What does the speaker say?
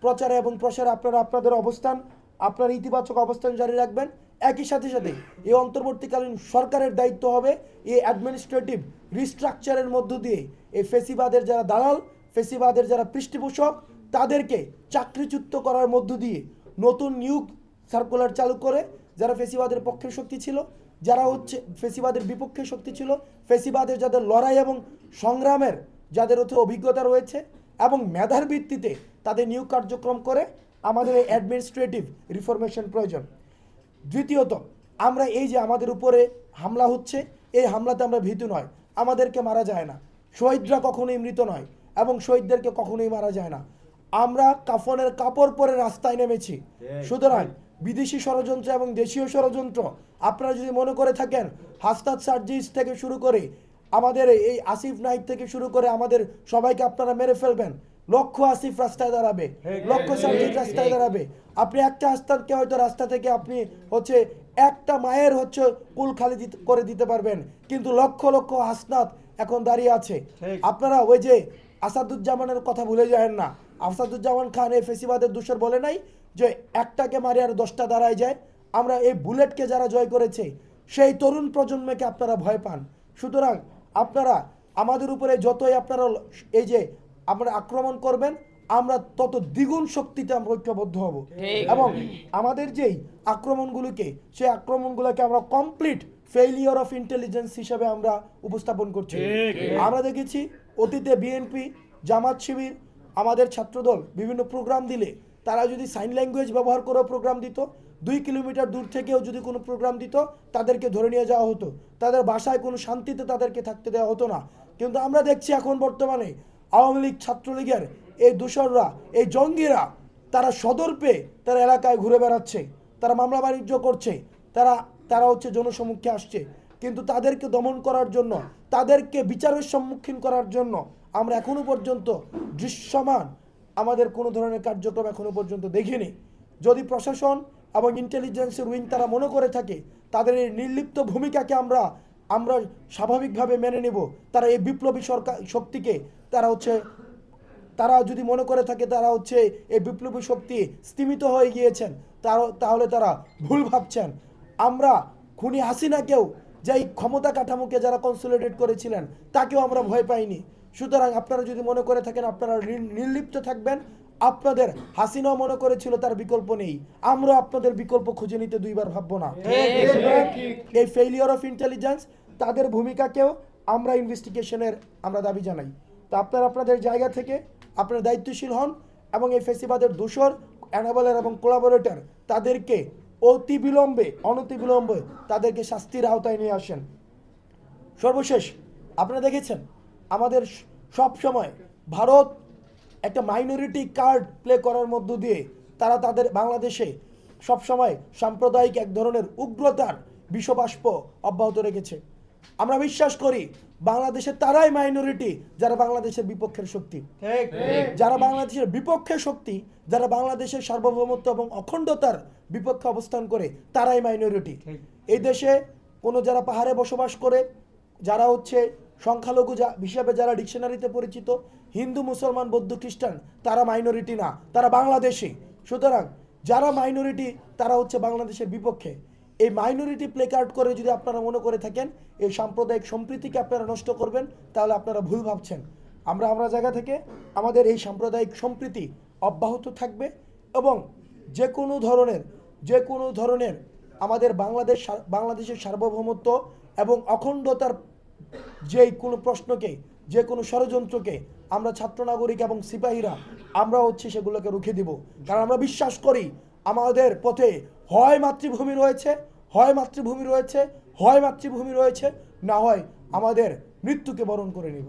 প্রচারে এবং প্রসারে আপনারা আপনাদের অবস্থান, আপনার ইতিবাচক অবস্থান জারি রাখবেন। একই সাথে সাথে এই অন্তর্বর্তীকালীন সরকারের দায়িত্ব হবে এই অ্যাডমিনিস্ট্রেটিভ রিস্ট্রাকচারের মধ্য দিয়ে এই ফেসিবাদের যারা দালাল, ফেসিবাদের যারা পৃষ্ঠপোষক, তাদেরকে চাকরিচ্যুত করার মধ্য দিয়ে নতুন নিয়োগ সার্কুলার চালু করে যারা ফেসিবাদের পক্ষের শক্তি ছিল, যারা হচ্ছে ফেসিবাদের বিপক্ষে শক্তি ছিল, ফেসিবাদের যাদের লড়াই এবং সংগ্রামের যাদের হচ্ছে অভিজ্ঞতা রয়েছে এবং মেধার ভিত্তিতে তাদের নিয়োগ কার্যক্রম করে আমাদের এই অ্যাডমিনিস্ট্রেটিভ রিফরমেশন প্রয়োজন। দ্বিতীয়ত, আমরা এই যে আমাদের উপরে হামলা হচ্ছে, এই হামলাতে আমরা ভীতু নয়, আমাদেরকে মারা যায় না, শহীদরা কখনোই মৃত নয় এবং শহীদদেরকে কখনোই মারা যায় না। আমরা কাফনের কাপড় পরে রাস্তায় নেমেছি। সুতরাং বিদেশি ষড়যন্ত্র এবং দেশীয় ষড়যন্ত্র আপনারা যদি মনে করে থাকেন, হাসনাত সার্জিস থেকে শুরু করে আমাদের এই আসিফ নাইক থেকে শুরু করে আমাদের সবাইকে আপনারা মেরে ফেলবেন, লক্ষ আসিফ রাস্তায় দাঁড়াবে, লক্ষ সার্জিস রাস্তায় দাঁড়াবে। আপনি একটা হাসনাতকে হয়তো রাস্তা থেকে আপনি হচ্ছে একটা মায়ের হচ্ছে কুল খালি করে দিতে পারবেন, কিন্তু লক্ষ লক্ষ হাসনাত এখন দাঁড়িয়ে আছে। আপনারা ওই যে আসাদুজ্জামানের কথা ভুলে যাবেন না। আসাদুজ্জামান খান এই ফেসিবাদের দূষর বলে নাই যে একটাকে মারি আর 10টা দাঁড়ায় যায়। আমরা এই বুলেটকে যারা জয় করেছে সেই তরুণ প্রজন্মকে আপনারা ভয় পান। সুতরাং আপনারা আমাদের উপরে যতই আপনারা এই যে আমরা আক্রমণ করবেন, আমরা তত দ্বিগুণ শক্তিতে আমরা ঐক্যবদ্ধ হব এবং আমাদের যেই আক্রমণগুলোকে সেই আক্রমণগুলোকে আমরা কমপ্লিট ফেইলিওর অফ ইন্টেলিজেন্স হিসেবে আমরা উপস্থাপন করছি। আমরা দেখেছি অতীতে বিএনপি, জামাত শিবির, আমাদের ছাত্রদল বিভিন্ন প্রোগ্রাম দিলে তারা যদি সাইন ল্যাঙ্গুয়েজ ব্যবহার করে প্রোগ্রাম দিত, 2 কিলোমিটার দূর থেকেও যদি কোনো প্রোগ্রাম দিত তাদেরকে ধরে নিয়ে যাওয়া হতো, তাদের বাসায় কোনো শান্তিতে তাদেরকে থাকতে দেওয়া হতো না। কিন্তু আমরা দেখছি এখন বর্তমানে আওয়ামী লীগ, ছাত্রলীগের এই দূষররা, এই জঙ্গিরা, তারা সদর পেয়ে তারা এলাকায় ঘুরে বেড়াচ্ছে, তারা মামলা বাণিজ্য করছে, তারা হচ্ছে জনসমক্ষে আসছে। কিন্তু তাদেরকে দমন করার জন্য, তাদেরকে বিচারের সম্মুখীন করার জন্য আমরা এখনো পর্যন্ত দৃশ্যমান আমাদের কোনো ধরনের কার্যক্রম এখনো পর্যন্ত দেখিনি। যদি প্রশাসন এবং ইন্টেলিজেন্সের উইং তারা মনে করে থাকে তাদের এই নির্লিপ্ত ভূমিকাকে আমরা স্বাভাবিকভাবে মেনে নেব, তারা এই বিপ্লবী শক্তিকে তারা যদি মনে করে থাকে তারা হচ্ছে এই বিপ্লবী শক্তি স্তিমিত হয়ে গিয়েছেন, তাহলে তারা ভুল ভাবছেন। আমরা খুনি হাসিনাকেও, যেই ক্ষমতা কাঠামোকে যারা কনসলিডেট করেছিলেন, তাকেও আমরা ভয় পাইনি। সুতরাং আপনারা যদি মনে করে থাকেন আপনারা নির্লিপ্ত থাকবেন, আপনাদের হাসিনাও মনে করেছিল তার বিকল্প নেই, আমরা আপনাদের বিকল্প খুঁজে নিতে দুইবার ভাববো না। এই ফেইলিওর অফ ইন্টেলিজেন্স তাদের ভূমিকাকেও আমরা ইনভেস্টিগেশনের আমরা দাবি জানাই। তো আপনারা আপনাদের জায়গা থেকে আপনারা দায়িত্বশীল হন এবং এই ফেসিবাদের দোষর, অ্যানাবলার এবং কোলাবোরেটর তাদেরকে অনতিবিলম্বে তাদেরকে শাস্তির আওতায় নিয়ে আসেন। সর্বশেষ আপনারা দেখেছেন আমাদের সব সময় ভারত একটা মাইনরিটি কার্ড প্লে করার মধ্য দিয়ে তারা তাদের বাংলাদেশে সবসময় সাম্প্রদায়িক এক ধরনের উগ্রতার বিষবাষ্প অব্যাহত রেখেছে। আমরা বিশ্বাস করি বাংলাদেশে তারাই মাইনরিটি যারা বাংলাদেশের বিপক্ষের শক্তি, যারা বাংলাদেশের বিপক্ষে শক্তি, যারা বাংলাদেশের সার্বভৌমত্ব এবং অখণ্ডতার বিপক্ষে অবস্থান করে, তারাই মাইনরিটি। এই দেশে কোনো যারা পাহাড়ে বসবাস করে, যারা হচ্ছে সংখ্যালঘু হিসাবে যারা ডিকশনারিতে পরিচিত, হিন্দু, মুসলমান, বৌদ্ধ, খ্রিস্টান, তারা মাইনরিটি না, তারা বাংলাদেশি। সুতরাং যারা মাইনরিটি তারা হচ্ছে বাংলাদেশের বিপক্ষে। এই মাইনরিটি প্লে কার্ড করে যদি আপনারা মনে করে থাকেন এই সাম্প্রদায়িক সম্প্রীতিকে আপনারা নষ্ট করবেন, তাহলে আপনারা ভুল ভাবছেন। আমরা জায়গা থেকে আমাদের এই সাম্প্রদায়িক সম্প্রীতি অব্যাহত থাকবে এবং যে কোনো ধরনের আমাদের বাংলাদেশের সার্বভৌমত্ব এবং অখণ্ডতার যে কোনো প্রশ্নকে, যে কোনো ষড়যন্ত্রকে আমরা ছাত্র নাগরিক এবং সিপাহীরা আমরা হচ্ছে সেগুলোকে রুখে দিব। কারণ আমরা বিশ্বাস করি আমাদের পথে হয় মাতৃভূমি রয়েছে, না হয় আমাদের মৃত্যুকে বরণ করে নিব।